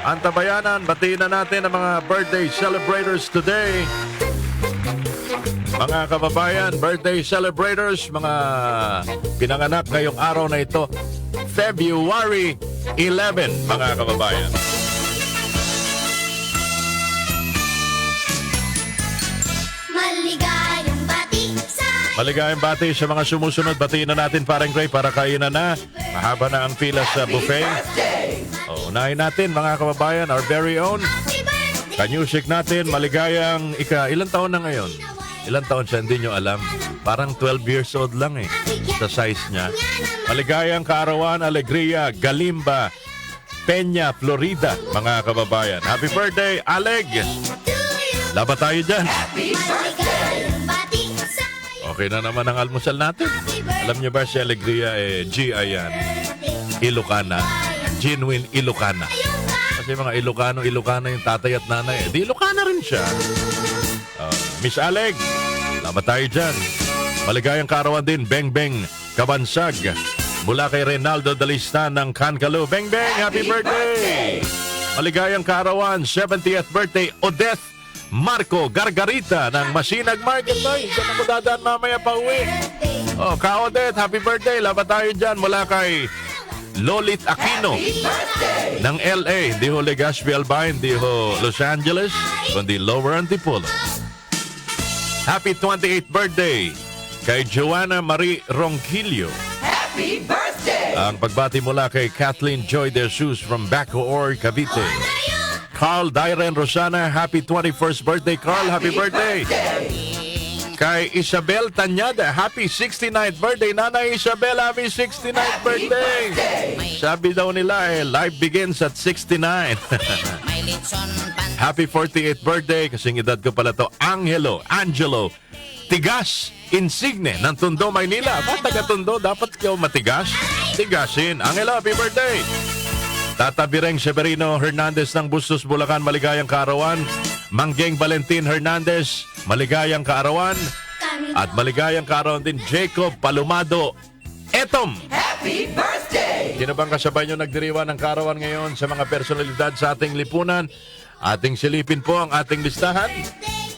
Antabayanan, batiin na natin ang mga birthday celebrators today. Mga kababayan, birthday celebrators, mga pinanganak ngayong araw na ito, February 11, mga kababayan. Maligayang bati sa mga sumusunod. Batiin na natin parang Gray para kainan na. Mahaba na ang pila sa buffet. Unahin natin mga kababayan, our very own Kanyusik natin. Maligayang ilang taon na ngayon? Ilang taon siya, hindi nyo alam. Parang 12 years old lang sa size niya. Maligayang kaarawan, Alegria, Galimba, Peña, Florida, mga kababayan. Happy birthday, Aleg! Laban tayo dyan. Okay na naman ang almusal natin. Alam niyo ba si Alegria, G ayan, Ilocana. Genuine Ilocana. Kasi mga Ilocano yung tatay at nanay. Di Ilocana rin siya. Miss Aleg, laban tayo dyan. Maligayang kaarawan din, Beng Beng Kabansag. Mula kay Reynaldo Dalista ng Kankalo. Beng Beng, happy birthday! Maligayang kaarawan, 70th birthday, Odeth Marco Gargarita ng Masinag Market. Ay, saan ako dadaan mamaya pa uwi? Ka-Odette, happy birthday. Laban tayo dyan mula kay Lolit Aquino ng LA. Hindi ho Legazpi Albay, hindi ho Los Angeles, kundi Lower Antipolo. Happy 28th birthday kay Joanna Marie Ronquillo. Happy birthday! Ang pagbati mula kay Kathleen Joy De Jesus from Bacoor, Cavite. Carl Dairen Rosana, happy 21st birthday, Carl. Happy birthday. Kay Isabel Tanyada, happy 69th birthday. Nanay Isabel, happy 69th birthday. Sabi daw nila, life begins at 69. Happy 48th birthday, kasing edad ko pala to, Angelo Tigas Insigne ng Tondo, Maynila. Ba't taga Tondo? Dapat kayo matigas? Tigasin. Angelo, happy birthday. Tata Bireng Severino Hernandez ng Bustos, Bulacan, maligayang kaarawan. Manggeng Valentin Hernandez, maligayang kaarawan. At maligayang kaarawan din Jacob Palumado Etom. Happy birthday! Sino bang kasabay nyo nagdiriwan ng kaarawan ngayon sa mga personalidad sa ating lipunan? Ating silipin po ang ating listahan.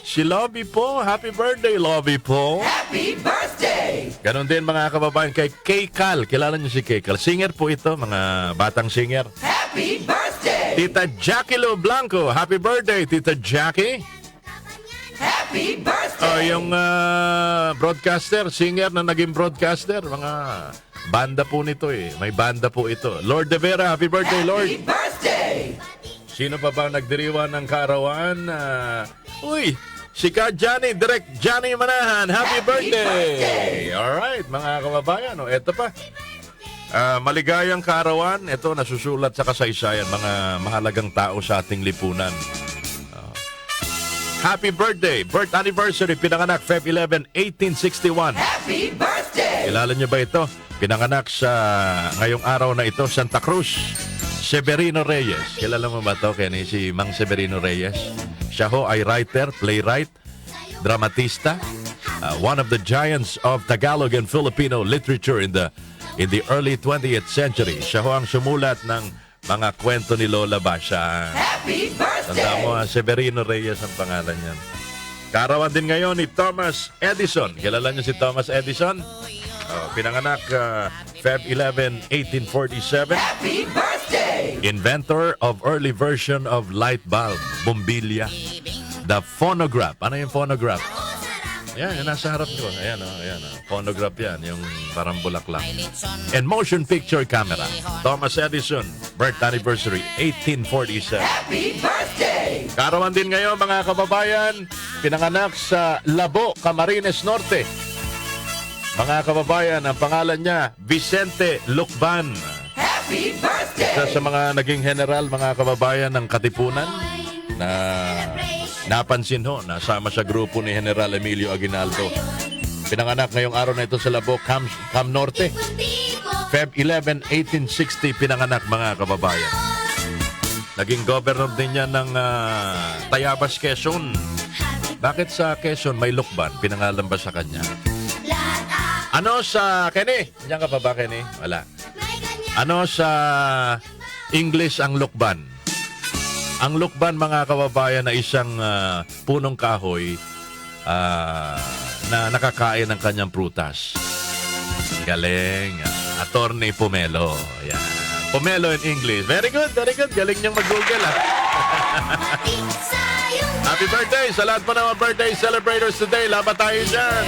Si Lobby po, happy birthday Lobby po. Happy birthday! Ganon din mga kababayan kay Kay Cal. Kilala niyo si Kay Cal. Singer po ito, mga batang singer. Happy birthday! Tita Jackie Lo Blanco, happy birthday Tita Jackie. Happy birthday! Yung broadcaster, singer na naging broadcaster, mga banda po nito May banda po ito. Lord De Vera, happy birthday Lord. Happy birthday! Sino pa ba nagdiriwan ng kaarawan? Si Ka Johnny, Direct Johnny Manahan, happy birthday! Alright, mga kababayan, eto pa. Maligayang kaarawan, ito nasusulat sa kasaysayan, mga mahalagang tao sa ating lipunan. Happy birthday, birth anniversary, pinanganak Feb 11, 1861. Happy birthday! Kilala niyo ba ito? Pinanganak sa ngayong araw na ito, Santa Cruz, Severino Reyes. Kilala mo ba ito, Kenny? Si Mang Severino Reyes. Siya ho ay writer, playwright, dramatista, one of the giants of Tagalog and Filipino literature in the early 20th century. Siya ho ang sumulat ng mga kwento ni Lola Basha. Happy birthday! Tanda mo, Severino Reyes ang pangalan niyan. Kaarawan din ngayon ni Thomas Edison. Kilala niyo si Thomas Edison? Pinanganak Feb 11, 1847. Happy birthday! Inventor of early version of light bulb, bombilya. The phonograph. Ano yung phonograph? Yan, yung nasa harap ko. Ayan. Phonograph yan, yung parang bulaklak. And motion picture camera. Thomas Edison, birth anniversary, 1847. Happy birthday! Kaarawan din ngayon, mga kababayan, pinanganak sa Labo, Camarines Norte. Mga kababayan, ang pangalan niya, Vicente Lucban. Happy birthday! Isa sa mga naging general, mga kababayan ng Katipunan na napansin ho, nasama sa grupo ni General Emilio Aguinaldo. Pinanganak ngayong araw na ito sa Labo, Cam Norte. Feb 11, 1860, pinanganak mga kababayan. Naging governor din niya ng Tayabas, Quezon. Bakit sa Quezon may Lucban? Pinangalan ba sa kanya? Ano sa Kenny? Diyan ka pa ba, Kenny? Wala. Ano sa English ang Lucban? Ang lukban, mga kababayan, na isang punong kahoy na nakakain ng kanyang prutas. Galing. Attorney Pomelo. Yan. Pomelo in English. Very good, very good. Galing niyang mag-google, ha? Happy birthday sa lahat po ng mga birthday celebrators today. Laban tayo dyan.